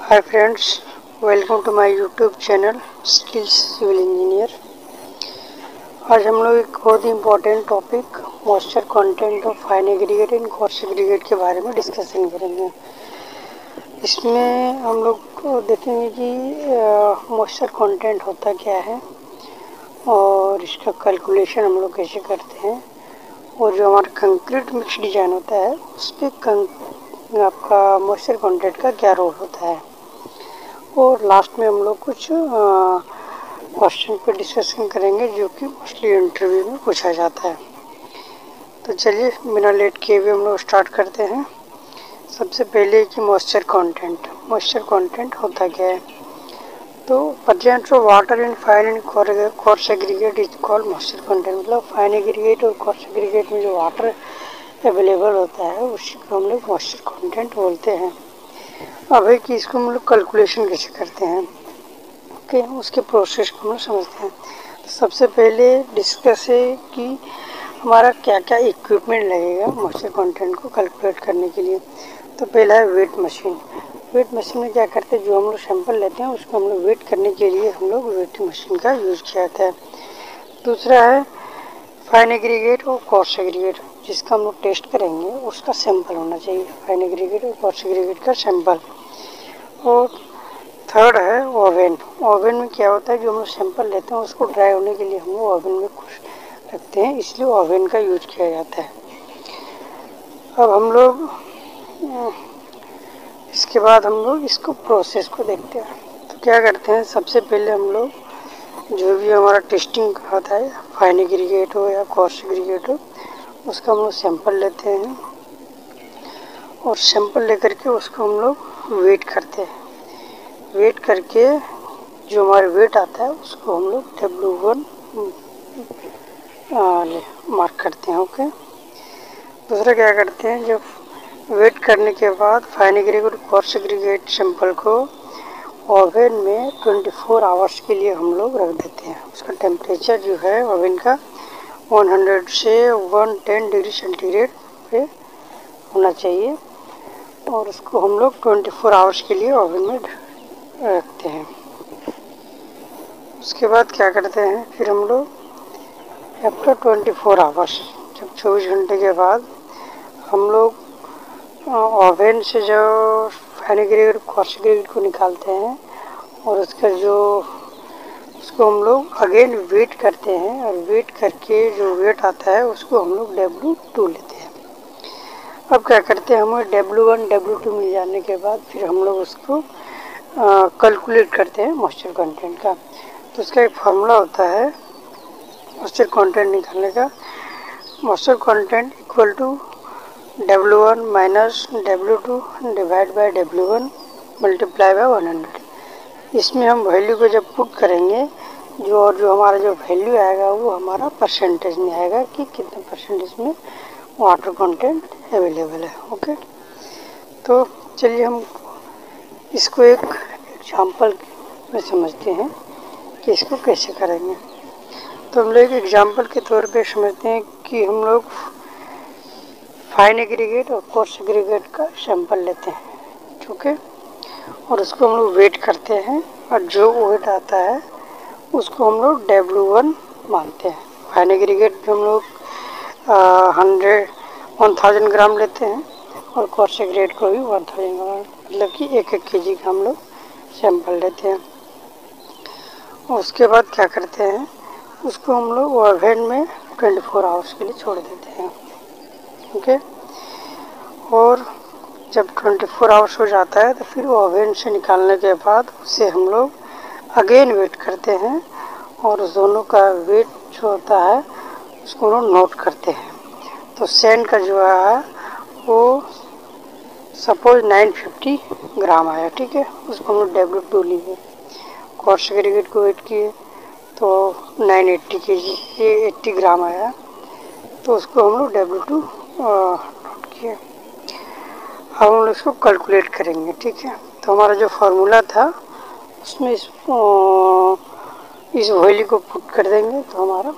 Hi friends, welcome to my YouTube channel skills civil engineer. आज हम लोग एक बहुत ही important topic moisture content of fine aggregate and coarse aggregate के बारे में डिस्कशन करेंगे। इसमें हम लोग देखेंगे कि मॉइस्चर कंटेंट होता क्या है और इसका कैलकुलेशन हम लोग कैसे करते हैं, और जो हमारा कंक्रीट मिक्स डिज़ाइन होता है उस पर आपका मॉइस्चर कंटेंट का क्या रोल होता है, और लास्ट में हम लोग कुछ क्वेश्चन पे डिस्कशन करेंगे जो कि मोस्टली इंटरव्यू में पूछा जाता है। तो चलिए बिना लेट किए हुए हम लोग स्टार्ट करते हैं। सबसे पहले कि मॉइस्चर कंटेंट होता क्या है। तो presence of water in fine and coarse aggregate is called moisture content. मतलब फाइन एग्रीगेट और कोर्स एग्रीगेट में जो वाटर अवेलेबल होता है उसी को हम लोग मॉइस्चर कंटेंट बोलते हैं। अब है कि इसको हम लोग कैलकुलेशन कैसे करते हैं, ओके, उसके प्रोसेस को हम लोग समझते हैं। तो सबसे पहले डिस्कस है कि हमारा क्या क्या इक्विपमेंट लगेगा मॉइस्चर कंटेंट को कैलकुलेट करने के लिए। तो पहला है वेट मशीन। वेट मशीन में क्या करते हैं, जो हम लोग सैंपल लेते हैं उसको हम लोग वेट करने के लिए हम लोग वेट मशीन का यूज़ किया जाता है। दूसरा है फाइन एग्रीगेट और कोर्स एग्रीगेट, जिसका हम लोग टेस्ट करेंगे उसका सैंपल होना चाहिए, फाइन एग्रीगेट और कोर्स एग्रीगेट का सैंपल। और थर्ड है ओवन। ओवन में क्या होता है, जो हम लोग सैंपल लेते हैं उसको ड्राई होने के लिए हम लोग ओवन में कुछ रखते हैं, इसलिए ओवन का यूज किया जाता है। अब हम लोग इसके बाद हम लोग इसको प्रोसेस को देखते हैं। तो क्या करते हैं, सबसे पहले हम लोग जो भी हमारा टेस्टिंग होता है, फाइन एग्रीगेट हो या कोर्स एग्रीगेट हो, उसका हम लोग सैंपल लेते हैं और सैंपल लेकर के उसको हम लोग वेट करते हैं। वेट करके जो हमारे वेट आता है उसको हम लोग W1 मार्क करते हैं, ओके। दूसरा क्या करते हैं, जब वेट करने के बाद fine aggregate coarse aggregate sample को ओवन में 24 आवर्स के लिए हम लोग रख देते हैं। उसका टेम्परेचर जो है ओवन का 100 से 110 डिग्री सेंटीग्रेड पे होना चाहिए, और उसको हम लोग 24 आवर्स के लिए ओवन में रखते हैं। उसके बाद क्या करते हैं, फिर हम लोग आफ्टर 24 आवर्स, जब 24 घंटे के बाद हम लोग ओवन से जो फाइन एग्रीगेट कोर्स एग्रीगेट को निकालते हैं, और उसका जो उसको हम लोग अगेन वेट करते हैं, और वेट करके जो वेट आता है उसको हम लोग W2 लेते हैं। अब क्या करते हैं, हमें W1 W2 मिल जाने के बाद फिर हम लोग उसको कैलकुलेट करते हैं मॉइस्चर कंटेंट का। तो उसका एक फार्मूला होता है मॉइस्चर कंटेंट निकालने का। Moisture content equal to W1 minus W2 divide by W1 multiply by 100। इसमें हम वैल्यू को जब पुट करेंगे, जो हमारा जो वैल्यू आएगा वो हमारा परसेंटेज में आएगा कि कितने परसेंटेज में वाटर कंटेंट अवेलेबल है, ओके। तो चलिए हम इसको एक एग्जांपल में समझते हैं कि इसको कैसे करेंगे। तो हम लोग एक एग्जांपल के तौर पे समझते हैं कि हम लोग फाइन एग्रीगेट और कोर्स एग्रीगेट का सैंपल लेते हैं, ठीक है, और उसको हम लोग वेट करते हैं, और जो वेट आता है उसको हम लोग W1 मानते हैं। फाइन एग्रीगेट में हम लोग 1000 ग्राम लेते हैं, और कोर्स एग्रीगेट को भी 1000 ग्राम, मतलब कि 1-1 kg का हम लोग सैंपल लेते हैं। और उसके बाद क्या करते हैं, उसको हम लोग ओवन में 24 आवर्स के लिए छोड़ देते हैं, ओके। और जब 24 आवर्स हो जाता है तो फिर ओवन से निकालने के बाद उसे हम लोग अगेन वेट करते हैं, और उस दोनों का वेट जो होता है उसको हम लोग नोट करते हैं। तो सैंड का जो है वो सपोज 950 ग्राम आया, ठीक है, उसको हम लोग W2 लिए। कोर्स एग्रीगेट को वेट किए तो 980 kg, ये 80 ग्राम आया, तो उसको हम लोग W2 नोट किए। अब हम लोग इसको कैलकुलेट करेंगे, ठीक है। तो हमारा जो फार्मूला था उसमें इस वैल्यू को पुट कर देंगे तो हमारा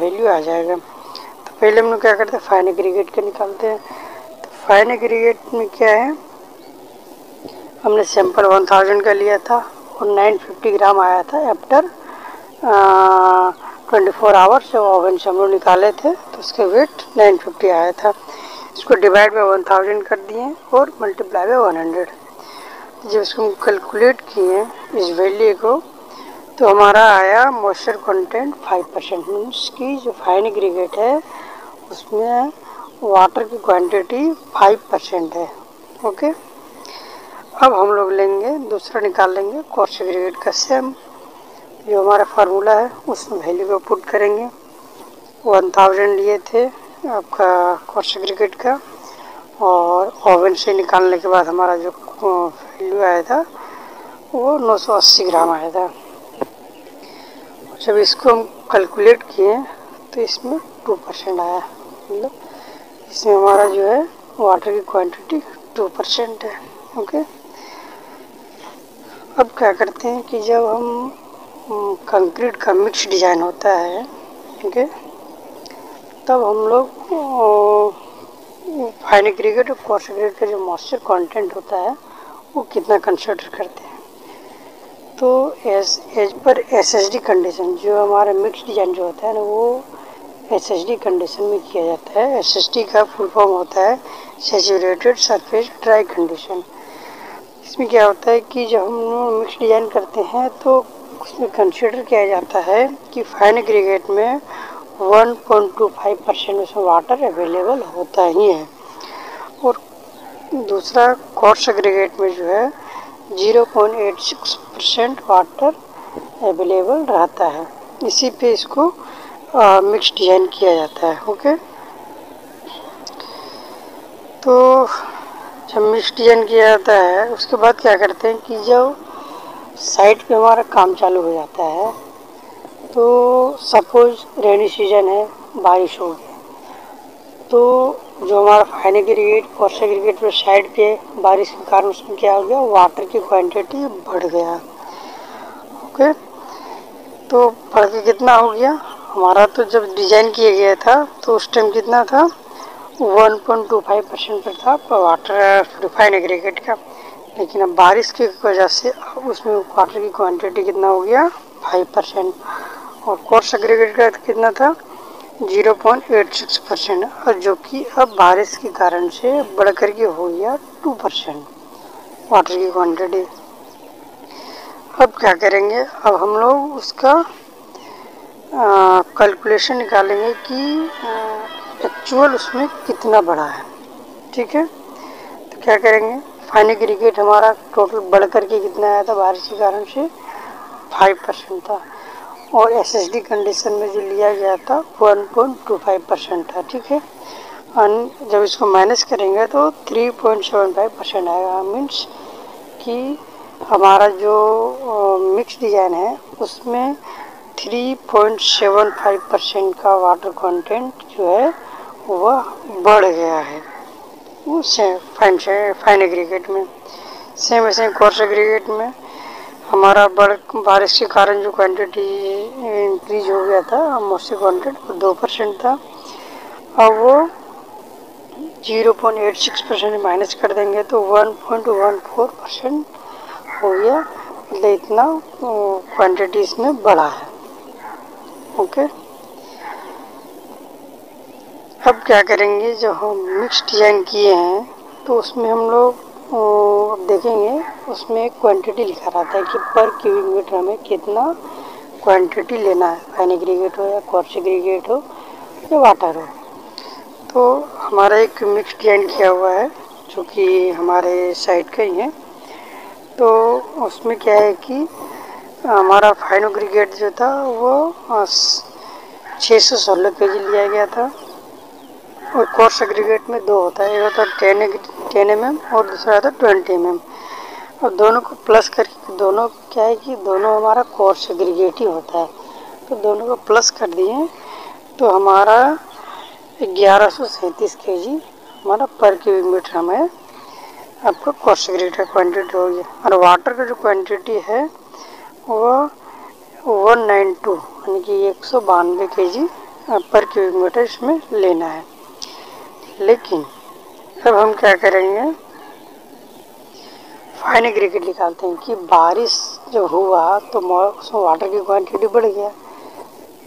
वैल्यू आ जाएगा। तो पहले हम लोग क्या करते हैं, फाइन एग्रीगेट का निकालते हैं। तो फाइन एग्रीगेट में क्या है, हमने सैंपल 1000 का लिया था और 950 ग्राम आया था आफ्टर 24 आवर्स। जब ओवन से हम लोग निकाले थे तो उसके वेट 950 आया था। इसको डिवाइड बाय 1000 कर दिए और मल्टीप्लाई बाय 100। जब इसको हम कैलकुलेट किए इस वैल्यू को तो हमारा आया मॉइस्चर कंटेंट 5%। मीन्स कि जो फाइन एग्रीगेट है उसमें वाटर की क्वांटिटी 5% है। ओके, अब हम लोग लेंगे दूसरा निकाल लेंगे कोर्स एग्रीगेट का। सेम जो हमारा फार्मूला है उसमें वैल्यू को पुट करेंगे। 1000 लिए थे आपका कोर्स एग्रीगेट का और ओवन से निकालने के बाद हमारा जो वैल्यू आया था वो 980 ग्राम आया था। जब इसको हम कैलकुलेट किए तो इसमें 2% आया। मतलब इसमें हमारा जो है वाटर की क्वांटिटी 2% है। ओके, अब क्या करते हैं कि जब हम कंक्रीट का मिक्स डिज़ाइन होता है, ठीक है, तब हम लोग फाइन एग्रीगेट और कोर्स एग्रीगेट का जो मॉइस्चर कंटेंट होता है वो कितना कंसिडर करते हैं। तो एज पर एसएसडी कंडीशन जो हमारा मिक्स डिज़ाइन जो होता है ना वो एसएसडी कंडीशन में किया जाता है। एसएसडी का फुल फॉर्म होता है सैचुरेटेड सरफेस ड्राई कंडीशन। इसमें क्या होता है कि जब हम मिक्स डिज़ाइन करते हैं तो उसमें कंसिडर किया जाता है कि फाइन एग्रीगेट में 1.25% उसमें वाटर अवेलेबल होता ही है और दूसरा कोर्स एग्रीगेट में जो है 0.86% वाटर अवेलेबल रहता है। इसी पे इसको मिक्स डिज़ाइन किया जाता है। ओके, तो जब मिक्स डिज़ाइन किया जाता है उसके बाद क्या करते हैं कि जब साइट पे हमारा काम चालू हो जाता है तो सपोज रेनी सीजन है, बारिश हो गई, तो जो हमारा फाइन एग्रीगेट कोर्स एग्रीगेट पे साइड पे बारिश के कारण उसमें क्या हो गया, वाटर की क्वांटिटी बढ़ गया। ओके, तो बढ़ के कितना हो गया हमारा, तो जब डिज़ाइन किया गया था तो उस टाइम कितना था 1.25% पर था वाटर फाइन एग्रीगेट का। लेकिन अब बारिश की वजह से अब उसमें वाटर की क्वांटिटी कितना हो गया 5% और कोर्स एग्रीगेट का कितना था 0.86% और जो कि अब बारिश के कारण से बढ़ कर के हो गया 2% वाटर की क्वांटिटी। अब क्या करेंगे, अब हम लोग उसका कैलकुलेशन निकालेंगे कि एक्चुअल उसमें कितना बढ़ा है। ठीक है, तो क्या करेंगे, फाइन एग्रीगेट हमारा टोटल बढ़ कर के कितना आया था बारिश के कारण से 5% था और एसएसडी कंडीशन में जो लिया गया था 1.25% था। ठीक है, जब इसको माइनस करेंगे तो 3.75% आएगा। मीन्स कि हमारा जो मिक्स डिज़ाइन है उसमें 3.75% का वाटर कंटेंट जो है वह बढ़ गया है उस फाइन एग्रीगेट में। सेम ऐसे कोर्स एग्रीगेट में हमारा बारिश के कारण जो क्वांटिटी इंक्रीज हो गया था मॉइस्चर कंटेंट 2% था, अब वो 0.86% माइनस कर देंगे तो 1.14% हो गया। मतलब इतना क्वांटिटी इसमें बढ़ा है। ओके, अब क्या करेंगे, जो हम मिक्स डिज़ाइन किए हैं तो उसमें हम लोग देखेंगे उसमें क्वांटिटी लिखा रहता है कि पर क्यूबिक मीटर हमें कितना क्वांटिटी लेना है, फाइन एग्रीगेट हो या कोर्स एग्रीगेट हो या वाटर हो। तो हमारा एक मिक्स डिज़ाइन किया हुआ है जो कि हमारे साइट का ही है। तो उसमें क्या है कि हमारा फाइन एग्रीगेट जो था वो 616 kg लिया गया था और कोर्स एग्रीगेट में दो होता है, एक होता है 10 mm और दूसरा होता है 20 mm और दोनों को प्लस करके दोनों क्या है कि दोनों हमारा कोर्स एग्रीगेट ही होता है। तो दोनों को प्लस कर दिए तो हमारा 1137 kg हमारा पर क्यूबिक मीटर हमें आपका कोर्स एग्रीगेट का क्वान्टिटी हो गया। और वाटर का जो क्वान्टिटी है वो 192 यानी कि 192 kg पर क्यूबिक मीटर इसमें लेना है। लेकिन अब हम क्या करेंगे, फाइन एग्रीगेट निकालते हैं कि बारिश जब हुआ तो उसमें वाटर की क्वांटिटी बढ़ गया,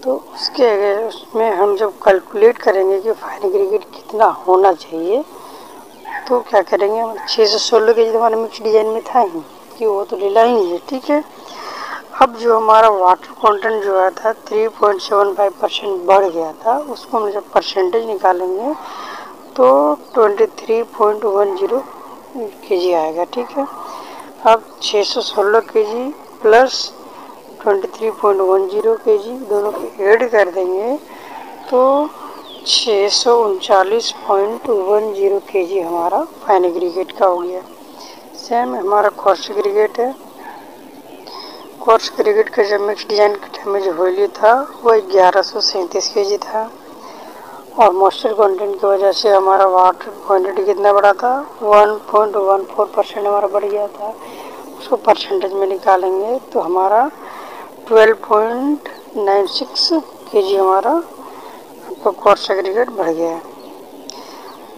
तो उसमें हम जब कैलकुलेट करेंगे कि फाइन एग्रीगेट कितना होना चाहिए, तो क्या करेंगे, 616 के जी हमारे मिक्स डिज़ाइन में था ही कि वो तो लेला ही है, ठीक है। अब जो हमारा वाटर कंटेंट जो आया था 3.75% बढ़ गया था, उसको हम जब परसेंटेज निकालेंगे तो 23.10 kg आएगा, ठीक है। अब 616 kg प्लस 23.10 kg दोनों को ऐड कर देंगे तो 639.10 kg हमारा फाइन एग्रीगेट का हो गया। सेम हमारा कोर्स एग्रीगेट है। कोर्स एग्रीगेट का जब मिक्स डिजाइन के टाइम में जो वैल्यू था वो 1137 kg था, और मॉइस्चर कंटेंट की वजह से हमारा वाटर क्वांटिटी कितना बढ़ा था, 1.14% हमारा बढ़ गया था। उसको परसेंटेज में निकालेंगे तो हमारा 12.96 kg हमारा आपका कोर्स एग्रीगेट बढ़ गया है।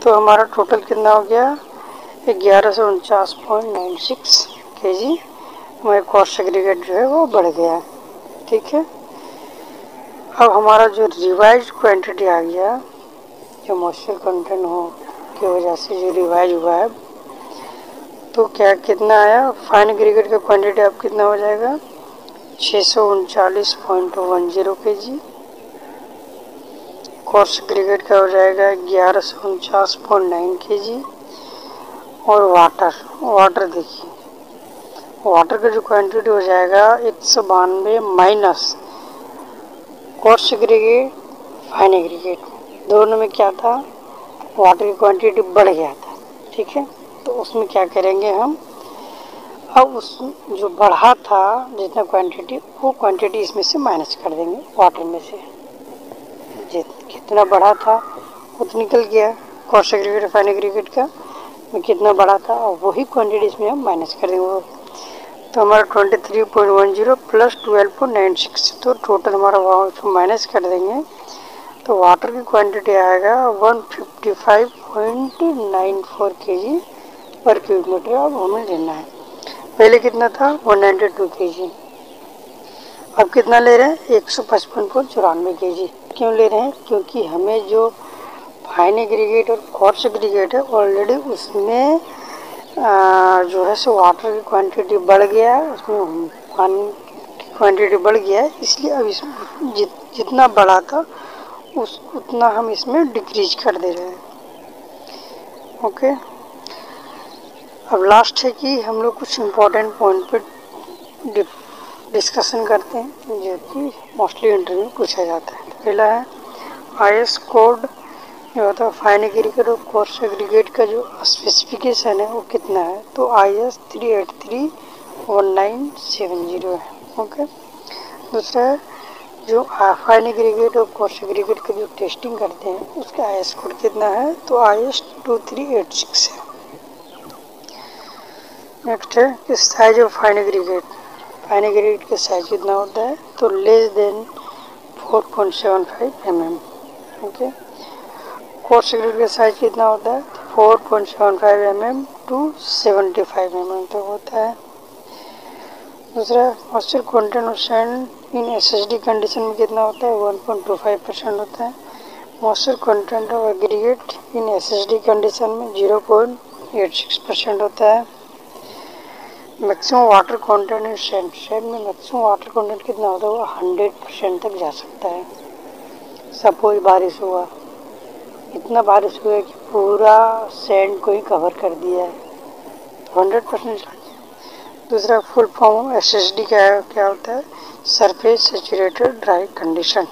तो हमारा टोटल कितना हो गया, 1149.96 kg हमारे कोर्स एग्रीगेट जो है वो बढ़ गया है, ठीक है। अब हमारा जो रिवाइज क्वांटिटी आ गया, जो मॉइस्चर कंटेंट हो की वजह से जो रिवाइज हुआ है, तो क्या कितना आया, फाइन एग्रीगेट का क्वांटिटी अब कितना हो जाएगा, 639.10 kg। कोर्स एग्रीगेट का हो जाएगा 1149.9 kg। और वाटर देखिए, वाटर का जो क्वांटिटी हो जाएगा 192 minus coarse aggregate fine aggregate, दोनों में क्या था, वाटर की क्वांटिटी बढ़ गया था, ठीक है। तो उसमें क्या करेंगे हम, अब उस जो बढ़ा था जितना क्वांटिटी, वो क्वांटिटी इसमें से माइनस कर देंगे वाटर में से, कितना बढ़ा था वो तो निकल गया कोर्स एग्रीगेट फाइन एग्रीगेट का में कितना बढ़ा था, और वही क्वांटिटी इसमें हम माइनस कर देंगे। तो हमारा 23.10 प्लस 12.96, तो टोटल हमारा माइनस कर देंगे तो वाटर की क्वांटिटी आएगा 155.94 kg पर क्यूब मीटर। अब हमें लेना है, पहले कितना था 192 kg, अब कितना ले रहे हैं 155.94 kg। क्यों ले रहे हैं, क्योंकि हमें जो फाइन एग्रीगेट और कोर्स एग्रीगेट है ऑलरेडी उसमें जो है सो वाटर की क्वांटिटी बढ़ गया है, उसमें पानी की क्वांटिटी बढ़ गया है, इसलिए अब इसमें जितना बढ़ा था उतना हम इसमें डिक्रीज कर दे रहे हैं, ओके। अब लास्ट है कि हम लोग कुछ इम्पोर्टेंट पॉइंट पे डिस्कशन करते हैं जो कि मोस्टली इंटरव्यू में पूछा जाता है। पहला है IS कोड जो होता है फाइन एग्रीगेट और कोर्स एग्रीगेट का जो स्पेसिफिकेशन है वो कितना है, तो IS 3831970 है, ओके। दूसरा है जो फाइन एग्रीगेट और कोर्स एग्रीगेट का जो टेस्टिंग करते हैं उसका IS कोड कितना है, तो IS 2386 है। नेक्स्ट है कि साइज ऑफ फाइन एग्रीगेट का साइज कितना होता है, तो less than 4.75 mm, okay. Coarse aggregate का साइज कितना होता है, 4.75 mm to 75 mm तक होता है। दूसरा moisture content of sand in SSD condition में कितना होता है, 1.25% होता है। Moisture content of aggregate in SSD condition में 0.86% होता है। Maximum water content in sand में मैक्सिमम वाटर कंटेंट कितना होता है, वो 100% तक जा सकता है। सपोज बारिश हुआ, इतना बारिश हुआ कि पूरा सैंड को ही कवर कर दिया है, तो 100%। दूसरा फुल फॉर्म SSD क्या होता है, सरफेस सैचुरेटेड ड्राई कंडीशन।